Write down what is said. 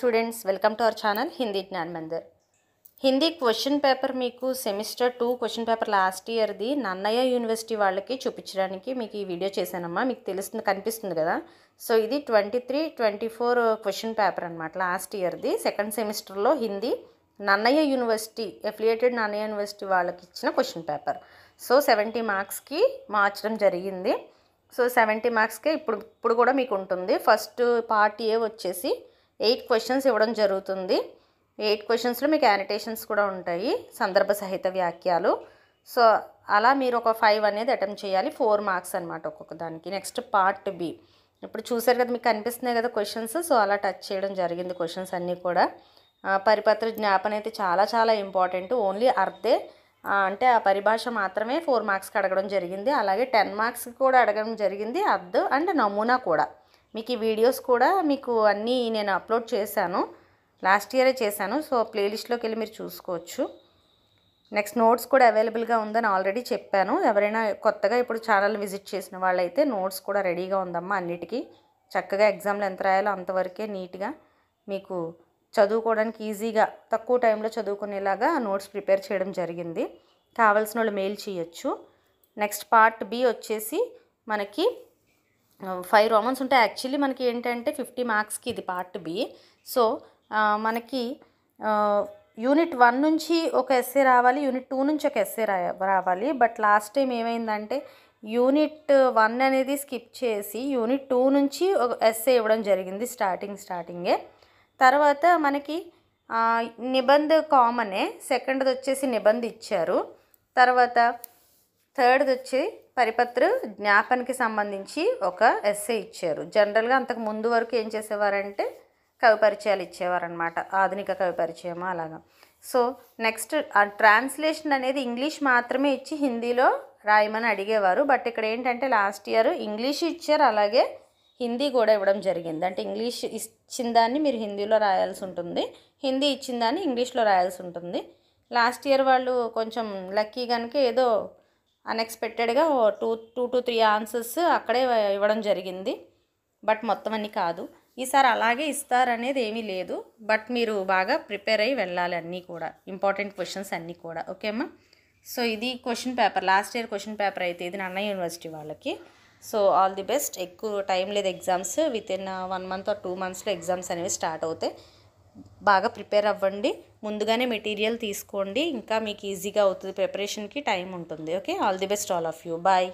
Students, welcome to our channel Hindi Gyan Mandir. Hindi question paper మీకు semester 2 question paper last ఇయర్ది Nannaya university వాళ్ళకి చూపించడానికి మీకు ఈ వీడియో చేశానమ్మా. మీకు తెలుస్తుంది, కనిపిస్తుంది కదా. సో ఇది 23-24 క్వశ్చన్ పేపర్ అనమాట. లాస్ట్ ఇయర్ది సెకండ్ సెమిస్టర్లో Hindi Nannaya university affiliated Nannaya university వాళ్ళకి ఇచ్చిన క్వశ్చన్ పేపర్. సో 70 మార్క్స్కి మార్చడం జరిగింది. సో 70 మార్క్స్కే ఇప్పుడు కూడా మీకు ఉంటుంది. ఫస్ట్ పార్ట్ ఏ వచ్చేసి 8 క్వశ్చన్స్ ఇవ్వడం జరుగుతుంది. 8 క్వశ్చన్స్లో మీకు యానిటేషన్స్ కూడా ఉంటాయి, సందర్భ సహిత వాక్యాలు. సో అలా మీరు ఒక 5 అనేది అటెంప్ట్ చేయాలి. 4 మార్క్స్ అనమాట ఒక్కొక్క దానికి. Next part B. ఇప్పుడు చూసారు కదా, మీకు కనిపిస్తున్నాయి కదా క్వశ్చన్స్. సో అలా టచ్ చేయడం జరిగింది క్వశ్చన్స్ అన్నీ కూడా. పరిపత్ర జ్ఞాపన అయితే చాలా చాలా ఇంపార్టెంట్. ఓన్లీ అర్థే అంటే ఆ పరిభాష మాత్రమే 4 మార్క్స్కి అడగడం జరిగింది. అలాగే 10 మార్క్స్కి కూడా అడగడం జరిగింది అర్థ్ అండ్ నమూనా కూడా. మీకు ఈ వీడియోస్ కూడా మీకు అన్నీ నేను అప్లోడ్ చేశాను, లాస్ట్ ఇయరే చేశాను. సో ప్లేలిస్ట్లోకి వెళ్ళి మీరు చూసుకోవచ్చు. నెక్స్ట్ నోట్స్ కూడా అవైలబుల్గా ఉందని ఆల్రెడీ చెప్పాను. ఎవరైనా కొత్తగా ఇప్పుడు ఛానల్ విజిట్ చేసిన వాళ్ళైతే నోట్స్ కూడా రెడీగా ఉందమ్మా. అన్నిటికీ చక్కగా ఎగ్జామ్లో ఎంత రాయాలో అంతవరకే నీట్గా మీకు చదువుకోవడానికి ఈజీగా తక్కువ టైంలో చదువుకునేలాగా నోట్స్ ప్రిపేర్ చేయడం జరిగింది. కావాల్సిన వాళ్ళు మెయిల్ చేయొచ్చు. నెక్స్ట్ పార్ట్ బి వచ్చేసి మనకి 5 రోమన్స్ ఉంటాయి. యాక్చువల్లీ మనకి ఏంటంటే 50 మార్క్స్కి ఇది పార్ట్ బి. సో మనకి యూనిట్ 1 నుంచి ఒక ఎస్సే రావాలి, యూనిట్ 2 నుంచి ఒక ఎస్సే రావాలి. బట్ లాస్ట్ టైం ఏమైందంటే యూనిట్ 1 అనేది స్కిప్ చేసి యూనిట్ 2 నుంచి ఒక ఎస్సే ఇవ్వడం జరిగింది స్టార్టింగే. తర్వాత మనకి నిబంధ కామనే, సెకండ్ది వచ్చేసి నిబంధ ఇచ్చారు. తర్వాత థర్డ్ది వచ్చి పరిపత్ర జ్ఞాపనకి సంబంధించి ఒక ఎస్సే ఇచ్చారు. జనరల్గా అంతకు ముందు వరకు ఏం చేసేవారంటే కవి పరిచయాలు ఇచ్చేవారనమాట, ఆధునిక కవి పరిచయం అలాగా. సో నెక్స్ట్ ట్రాన్స్లేషన్ అనేది ఇంగ్లీష్ మాత్రమే ఇచ్చి హిందీలో రాయమని అడిగేవారు. బట్ ఇక్కడ ఏంటంటే లాస్ట్ ఇయర్ ఇంగ్లీష్ ఇచ్చారు, అలాగే హిందీ కూడా ఇవ్వడం జరిగింది. అంటే ఇంగ్లీష్ ఇచ్చిన దాన్ని మీరు హిందీలో రాయాల్సి ఉంటుంది, హిందీ ఇచ్చిన దాన్ని ఇంగ్లీష్లో రాయాల్సి ఉంటుంది. లాస్ట్ ఇయర్ వాళ్ళు కొంచెం లక్కీ కనుక ఏదో అన్ఎక్స్పెక్టెడ్గా 2 to 3 ఆన్సర్స్ అక్కడే ఇవ్వడం జరిగింది. బట్ మొత్తం అన్నీ కాదు. ఈసారి అలాగే ఇస్తారనేది ఏమీ లేదు. బట్ మీరు బాగా ప్రిపేర్ అయ్యి వెళ్ళాలి, అన్నీ కూడా ఇంపార్టెంట్ క్వశ్చన్స్ అన్నీ కూడా. ఓకే అమ్మా. సో ఇది question paper, last year question paper అయితే ఇది నన్నయ్య యూనివర్సిటీ వాళ్ళకి. So all the best. ఎక్కువ టైం లేదు ఎగ్జామ్స్, వితిన్ 1 month or 2 monthsలో ఎగ్జామ్స్ అనేవి స్టార్ట్ అవుతాయి. బాగా ప్రిపేర్ అవ్వండి, ముందుగానే మెటీరియల్ తీసుకోండి, ఇంకా మీకు ఈజీగా అవుతుంది, ప్రిపరేషన్కి టైం ఉంటుంది. Okay, all the best all of you. Bye.